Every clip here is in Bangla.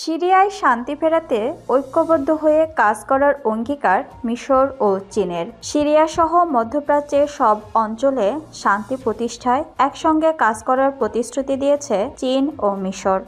সিরিয়ায় শান্তি ফেরাতে ঐক্যবদ্ধ হয়ে কাজ করার অঙ্গীকার মিশর ও চীনের। সিরিয়া সহ মধ্যপ্রাচ্যের সব অঞ্চলে শান্তি প্রতিষ্ঠায় একসঙ্গে কাজ করার প্রতিশ্রুতি দিয়েছে চীন ও মিশর।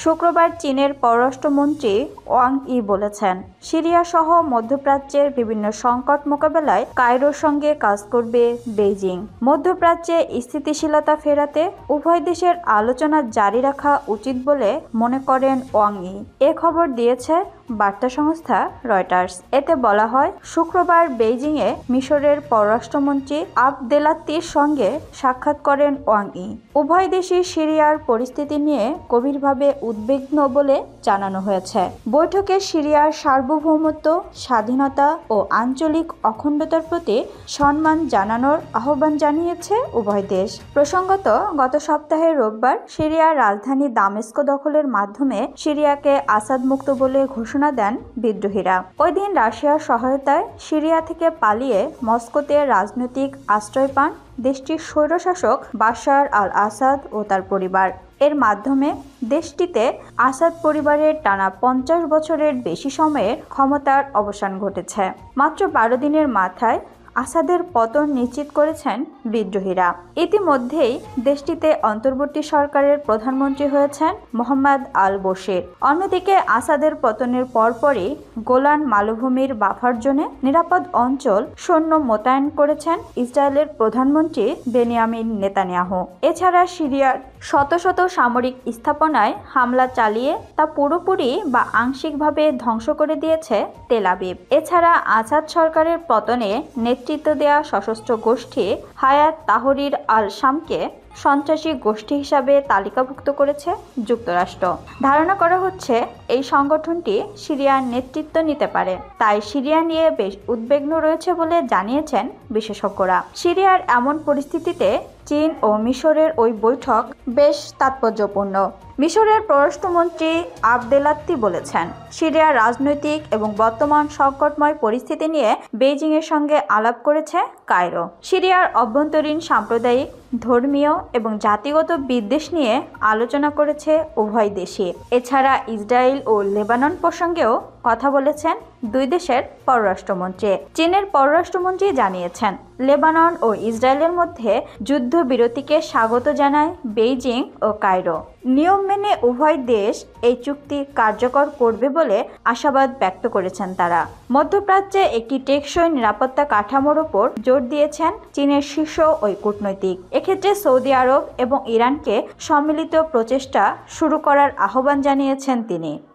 শুক্রবার চীনের পররাষ্ট্রমন্ত্রী ওয়াং ই বলেছেন, সিরিয়া সহ মধ্যপ্রাচ্যের বিভিন্ন সংকট মোকাবেলায় কায়রোর সঙ্গে কাজ করবে বেইজিং। মধ্যপ্রাচ্যে স্থিতিশীলতা ফেরাতে উভয় দেশের আলোচনা জারি রাখা উচিত বলে মনে করেন ওয়াং ই। এ খবর দিয়েছে বার্তা সংস্থা রয়টার্স। এতে বলা হয়, শুক্রবার বেইজিংয়ে মিশরের পররাষ্ট্রমন্ত্রী আবদেলাত্তির সঙ্গে সাক্ষাৎ করেন ওয়াং ই। উভয় দেশই সিরিয়ার পরিস্থিতি নিয়ে গভীরভাবে উদ্বিগ্ন বলে জানানো হয়েছে। বৈঠকে সিরিয়ার সার্বভৌমত্ব, স্বাধীনতা ও আঞ্চলিক অখণ্ডতার প্রতি সম্মান জানানোর আহ্বান জানিয়েছে উভয় দেশ। প্রসঙ্গত, গত সপ্তাহে রোববার সিরিয়ার রাজধানী দামেস্ক দখলের মাধ্যমে সিরিয়াকে আসাদ মুক্ত বলে ঘোষণা দেন বিদ্রোহীরা। ওই দিন রাশিয়ার সহায়তায় সিরিয়া থেকে পালিয়ে মস্কোতে রাজনৈতিক আশ্রয় পান দেশটির স্বৈরশাসক বাশার আল আসাদ ও তার পরিবার। এর মাধ্যমে দেশটিতে আসাদ পরিবারের টানা 50 বছরের বেশি সময়ের ক্ষমতার অবসান ঘটেছে। মাত্র 12 দিনের মাথায় আসাদের পতন নিশ্চিত করেছেন বিদ্রোহীরা। ইতিমধ্যেই দেশটিতে অন্তর্বর্তী সরকারের প্রধানমন্ত্রী হয়েছেন মোহাম্মদ আল বশির। অন্যদিকে আসাদের পতনের পরপরই গোলান মালভূমির বাফার জোনে নিরাপদ অঞ্চল সৈন্য মোতায়েন করেছেন ইসরায়েলের প্রধানমন্ত্রী বেনিয়ামিন নেতানিয়াহু। এছাড়া সিরিয়ার শত শত সামরিক স্থাপনায় হামলা চালিয়ে তা পুরোপুরি বা আংশিকভাবে ধ্বংস করে দিয়েছে তেল আবিব। এছাড়া আসাদ সরকারের পতনে নেতৃত্ব দেয়া সশস্ত্র গোষ্ঠী হায়াত তাহরির আল শামকে সন্ত্রাসী গোষ্ঠী হিসাবে তালিকাভুক্ত করেছে যুক্তরাষ্ট্র। ধারণা করা হচ্ছে এই সংগঠনটি সিরিয়ার নেতৃত্ব নিতে পারে, তাই সিরিয়া নিয়ে বেশ উদ্বিগ্ন রয়েছে বলে জানিয়েছেন বিশেষজ্ঞরা। সিরিয়ার এমন পরিস্থিতিতে চীন ও মিশরের ওই বৈঠক বেশ তাৎপর্যপূর্ণ। মিশরের পররাষ্ট্রমন্ত্রী আবদেলাত্তি বলেছেন, সিরিয়ার রাজনৈতিক এবং বর্তমান সংকটময় পরিস্থিতি নিয়ে বেইজিংয়ের সঙ্গে আলাপ করেছে কায়রো। সিরিয়ার অভ্যন্তরীণ সাম্প্রদায়িক, ধর্মীয় এবং জাতিগত বিদ্বেষ নিয়ে আলোচনা করেছে উভয় দেশই। এছাড়া ইসরায়েল ও লেবানন প্রসঙ্গেও কথা বলেছেন দুই দেশের পররাষ্ট্রমন্ত্রী। চীনের পররাষ্ট্রমন্ত্রী জানিয়েছেন, লেবানন ও ইসরায়েলের মধ্যে যুদ্ধবিরতিকে স্বাগত জানায় বেইজিং ও কায়রো। নিয়ম মেনে উভয় দেশ এই চুক্তি কার্যকর করবে বলে আশাবাদ ব্যক্ত করেছেন তারা। মধ্যপ্রাচ্যে একটি টেকসই নিরাপত্তা কাঠামোর ওপর জোর দিয়েছেন চীনের শীর্ষ ওই কূটনৈতিক। এক্ষেত্রে সৌদি আরব এবং ইরানকে সম্মিলিত প্রচেষ্টা শুরু করার আহ্বান জানিয়েছেন তিনি।